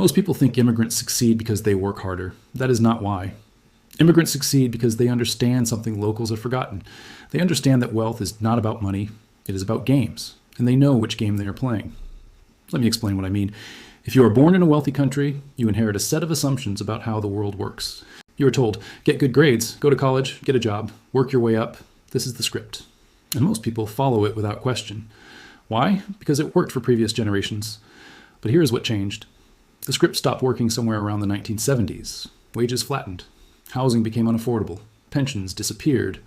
Most people think immigrants succeed because they work harder. That is not why. Immigrants succeed because they understand something locals have forgotten. They understand that wealth is not about money, it is about games, and they know which game they are playing. Let me explain what I mean. If you are born in a wealthy country, you inherit a set of assumptions about how the world works. You are told, get good grades, go to college, get a job, work your way up. This is the script. And most people follow it without question. Why? Because it worked for previous generations. But here's what changed. The script stopped working somewhere around the 1970s. Wages flattened. Housing became unaffordable. Pensions disappeared.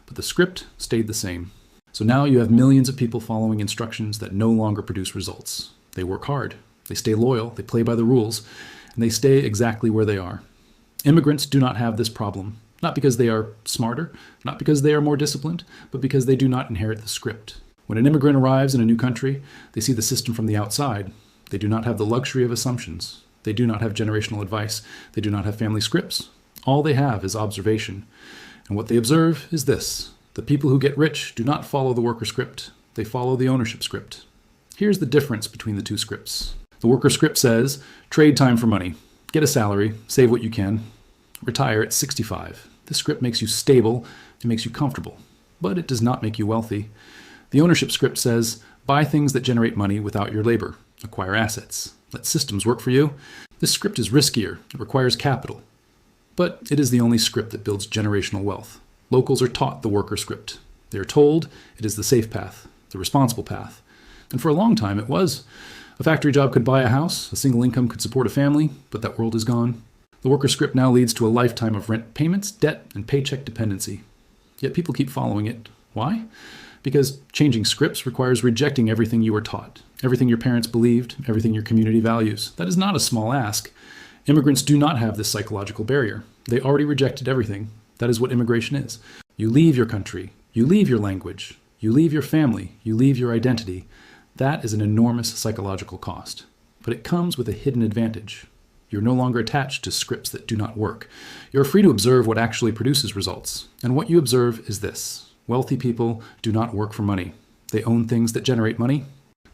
But the script stayed the same. So now you have millions of people following instructions that no longer produce results. They work hard. They stay loyal. They play by the rules. And they stay exactly where they are. Immigrants do not have this problem. Not because they are smarter, not because they are more disciplined, but because they do not inherit the script. When an immigrant arrives in a new country, they see the system from the outside. They do not have the luxury of assumptions. They do not have generational advice. They do not have family scripts. All they have is observation. And what they observe is this. The people who get rich do not follow the worker script. They follow the ownership script. Here's the difference between the two scripts. The worker script says, trade time for money. Get a salary, save what you can, retire at 65. This script makes you stable, it makes you comfortable, but it does not make you wealthy. The ownership script says, buy things that generate money without your labor, acquire assets, let systems work for you. This script is riskier, it requires capital, but it is the only script that builds generational wealth. Locals are taught the worker script. They are told it is the safe path, the responsible path. And for a long time it was. A factory job could buy a house, a single income could support a family, but that world is gone. The worker script now leads to a lifetime of rent payments, debt, and paycheck dependency. Yet people keep following it. Why? Because changing scripts requires rejecting everything you were taught, everything your parents believed, everything your community values. That is not a small ask. Immigrants do not have this psychological barrier. They already rejected everything. That is what immigration is. You leave your country, you leave your language, you leave your family, you leave your identity. That is an enormous psychological cost. But it comes with a hidden advantage. You're no longer attached to scripts that do not work. You're free to observe what actually produces results. And what you observe is this. Wealthy people do not work for money. They own things that generate money.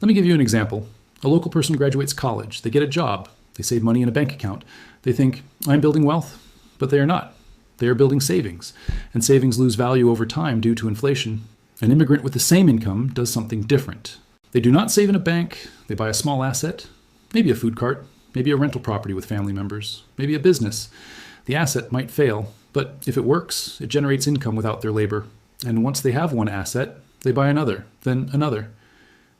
Let me give you an example. A local person graduates college. They get a job. They save money in a bank account. They think, I'm building wealth. But they are not. They are building savings. And savings lose value over time due to inflation. An immigrant with the same income does something different. They do not save in a bank. They buy a small asset, maybe a food cart, maybe a rental property with family members, maybe a business. The asset might fail, but if it works, it generates income without their labor. And once they have one asset, they buy another, then another.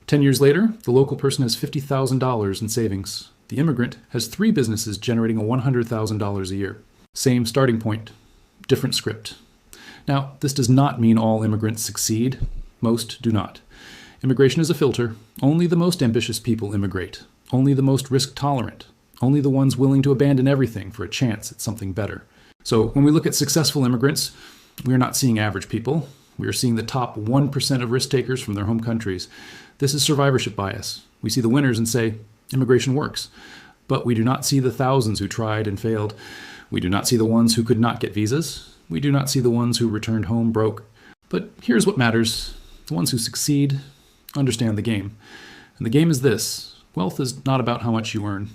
10 years later, the local person has $50,000 in savings. The immigrant has 3 businesses generating $100,000 a year. Same starting point, different script. Now, this does not mean all immigrants succeed. Most do not. Immigration is a filter. Only the most ambitious people immigrate. Only the most risk-tolerant. Only the ones willing to abandon everything for a chance at something better. So when we look at successful immigrants, we are not seeing average people. We are seeing the top 1% of risk takers from their home countries. This is survivorship bias. We see the winners and say, immigration works. But we do not see the thousands who tried and failed. We do not see the ones who could not get visas. We do not see the ones who returned home broke. But here's what matters. The ones who succeed understand the game. And the game is this. Wealth is not about how much you earn.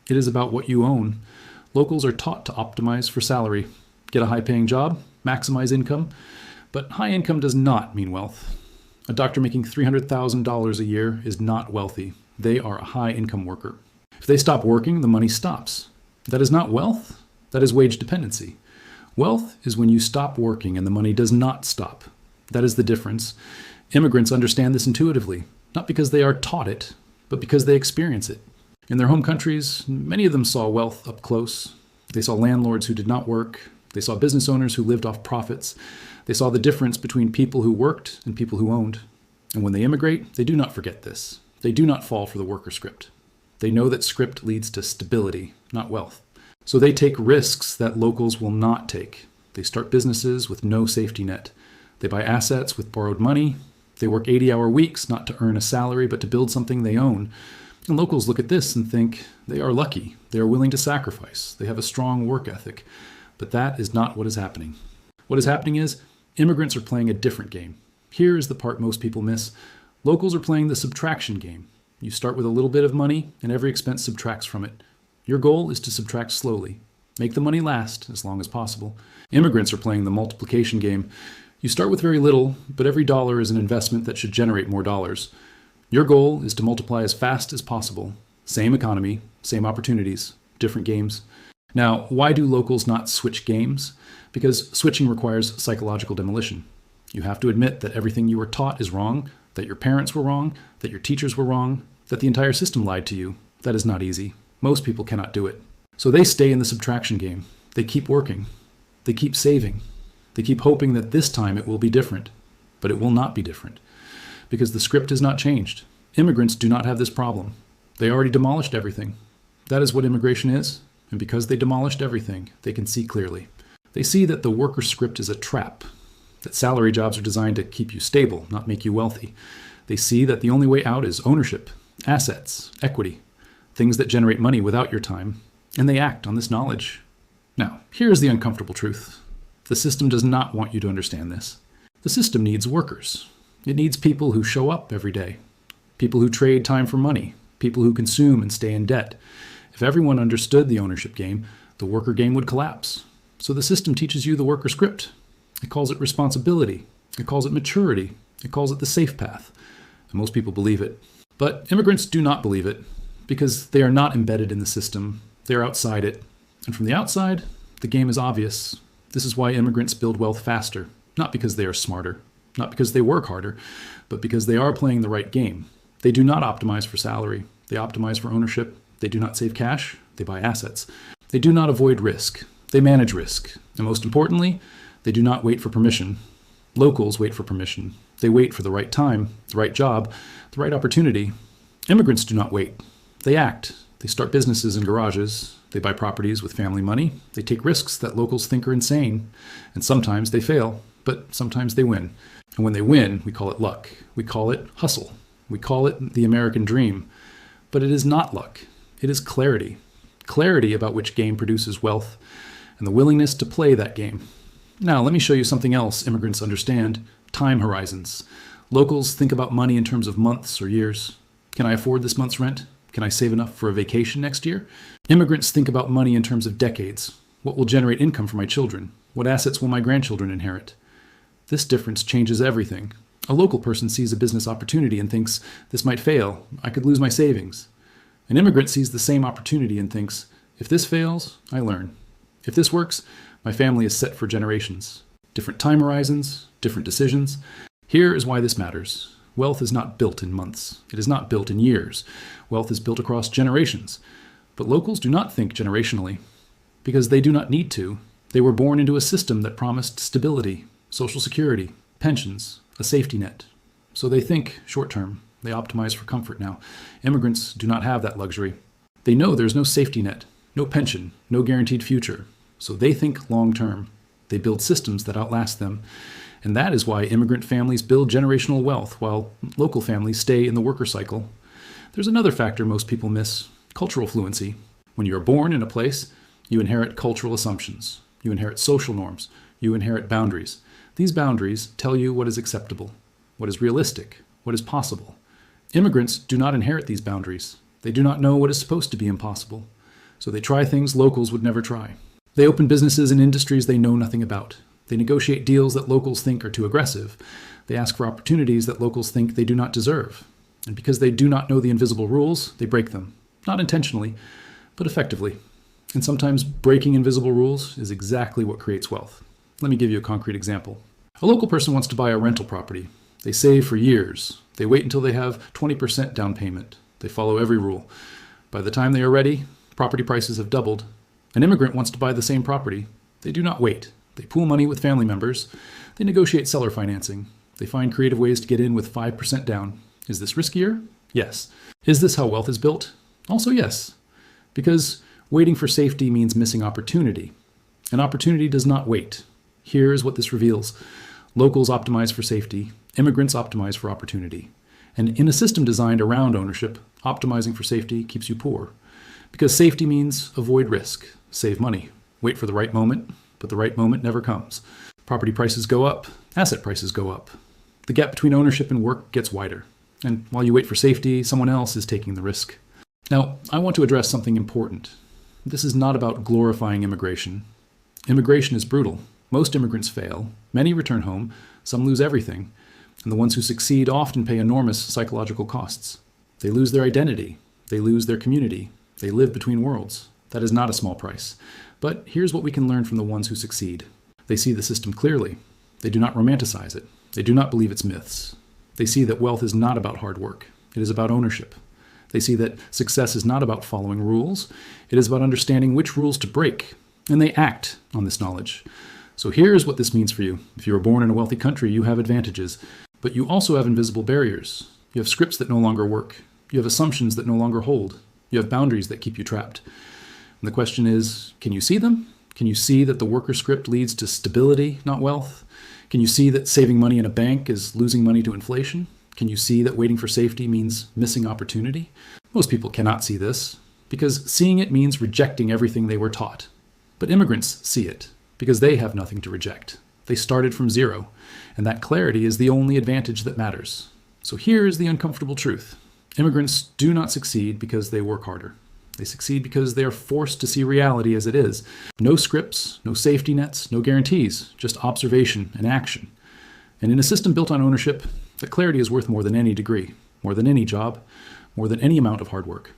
It is about what you own. Locals are taught to optimize for salary. Get a high-paying job, maximize income. But high income does not mean wealth. A doctor making $300,000 a year is not wealthy. They are a high-income worker. If they stop working, the money stops. That is not wealth. That is wage dependency. Wealth is when you stop working and the money does not stop. That is the difference. Immigrants understand this intuitively, not because they are taught it, but because they experience it. In their home countries, many of them saw wealth up close. They saw landlords who did not work. They saw business owners who lived off profits. They saw the difference between people who worked and people who owned. And when they immigrate, they do not forget this. They do not fall for the worker script. They know that script leads to stability, not wealth. So they take risks that locals will not take. They start businesses with no safety net. They buy assets with borrowed money. They work 80-hour weeks not to earn a salary, but to build something they own. And locals look at this and think they are lucky. They are willing to sacrifice. They have a strong work ethic. But that is not what is happening. What is happening is immigrants are playing a different game. Here is the part most people miss. Locals are playing the subtraction game. You start with a little bit of money and every expense subtracts from it. Your goal is to subtract slowly. Make the money last as long as possible. Immigrants are playing the multiplication game. You start with very little, but every dollar is an investment that should generate more dollars. Your goal is to multiply as fast as possible. Same economy, same opportunities, different games. Now, why do locals not switch games? Because switching requires psychological demolition. You have to admit that everything you were taught is wrong, that your parents were wrong, that your teachers were wrong, that the entire system lied to you. That is not easy. Most people cannot do it. So they stay in the subtraction game. They keep working. They keep saving. They keep hoping that this time it will be different. But it will not be different. Because the script has not changed. Immigrants do not have this problem. They already demolished everything. That is what immigration is. And because they demolished everything, they can see clearly. They see that the worker script is a trap. That salary jobs are designed to keep you stable, not make you wealthy. They see that the only way out is ownership, assets, equity, things that generate money without your time, and they act on this knowledge. Now, here's the uncomfortable truth. The system does not want you to understand this. The system needs workers. It needs people who show up every day, people who trade time for money, people who consume and stay in debt. If everyone understood the ownership game, the worker game would collapse. So the system teaches you the worker script. It calls it responsibility. It calls it maturity. It calls it the safe path. And most people believe it. But immigrants do not believe it because they are not embedded in the system. They are outside it. And from the outside, the game is obvious. This is why immigrants build wealth faster. Not because they are smarter, not because they work harder, but because they are playing the right game. They do not optimize for salary. They optimize for ownership. They do not save cash. They buy assets. They do not avoid risk. They manage risk. And most importantly, they do not wait for permission. Locals wait for permission. They wait for the right time, the right job, the right opportunity. Immigrants do not wait. They act. They start businesses in garages. They buy properties with family money. They take risks that locals think are insane. And sometimes they fail, but sometimes they win. And when they win, we call it luck. We call it hustle. We call it the American dream. But it is not luck. It is clarity. Clarity about which game produces wealth and the willingness to play that game. Now, let me show you something else immigrants understand: time horizons. Locals think about money in terms of months or years. Can I afford this month's rent? Can I save enough for a vacation next year? Immigrants think about money in terms of decades. What will generate income for my children? What assets will my grandchildren inherit? This difference changes everything. A local person sees a business opportunity and thinks, this might fail. I could lose my savings. An immigrant sees the same opportunity and thinks, if this fails, I learn. If this works, my family is set for generations. Different time horizons, different decisions. Here is why this matters. Wealth is not built in months. It is not built in years. Wealth is built across generations. But locals do not think generationally because they do not need to. They were born into a system that promised stability, social security, pensions, a safety net. So they think short term. They optimize for comfort now. Immigrants do not have that luxury. They know there's no safety net, no pension, no guaranteed future. So they think long term. They build systems that outlast them. And that is why immigrant families build generational wealth while local families stay in the worker cycle. There's another factor most people miss: cultural fluency. When you are born in a place, you inherit cultural assumptions. You inherit social norms. You inherit boundaries. These boundaries tell you what is acceptable, what is realistic, what is possible. Immigrants do not inherit these boundaries. They do not know what is supposed to be impossible. So they try things locals would never try. They open businesses in industries they know nothing about. They negotiate deals that locals think are too aggressive. They ask for opportunities that locals think they do not deserve. And because they do not know the invisible rules, they break them. Not intentionally, but effectively. And sometimes breaking invisible rules is exactly what creates wealth. Let me give you a concrete example. A local person wants to buy a rental property. They save for years. They wait until they have 20% down payment. They follow every rule. By the time they are ready, property prices have doubled. An immigrant wants to buy the same property. They do not wait. They pool money with family members. They negotiate seller financing. They find creative ways to get in with 5% down. Is this riskier? Yes. Is this how wealth is built? Also yes. Because waiting for safety means missing opportunity. And opportunity does not wait. Here's what this reveals. Locals optimize for safety. Immigrants optimize for opportunity. And in a system designed around ownership, optimizing for safety keeps you poor. Because safety means avoid risk, save money, wait for the right moment, but the right moment never comes. Property prices go up, asset prices go up. The gap between ownership and work gets wider. And while you wait for safety, someone else is taking the risk. Now, I want to address something important. this is not about glorifying immigration. Immigration is brutal. Most immigrants fail. Many return home. Some lose everything. And the ones who succeed often pay enormous psychological costs. They lose their identity. They lose their community. They live between worlds. That is not a small price. But here's what we can learn from the ones who succeed. They see the system clearly. They do not romanticize it. They do not believe its myths. They see that wealth is not about hard work. It is about ownership. They see that success is not about following rules. It is about understanding which rules to break. And they act on this knowledge. So here's what this means for you. If you were born in a wealthy country, you have advantages. But you also have invisible barriers. You have scripts that no longer work. You have assumptions that no longer hold. You have boundaries that keep you trapped. And the question is, can you see them? Can you see that the worker script leads to stability, not wealth? Can you see that saving money in a bank is losing money to inflation? Can you see that waiting for safety means missing opportunity? Most people cannot see this, because seeing it means rejecting everything they were taught. But immigrants see it, because they have nothing to reject. They started from zero, and that clarity is the only advantage that matters. So here is the uncomfortable truth. Immigrants do not succeed because they work harder. They succeed because they are forced to see reality as it is. No scripts, no safety nets, no guarantees, just observation and action. And in a system built on ownership, that clarity is worth more than any degree, more than any job, more than any amount of hard work.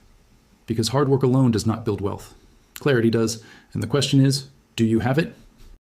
Because hard work alone does not build wealth. Clarity does. And the question is, do you have it?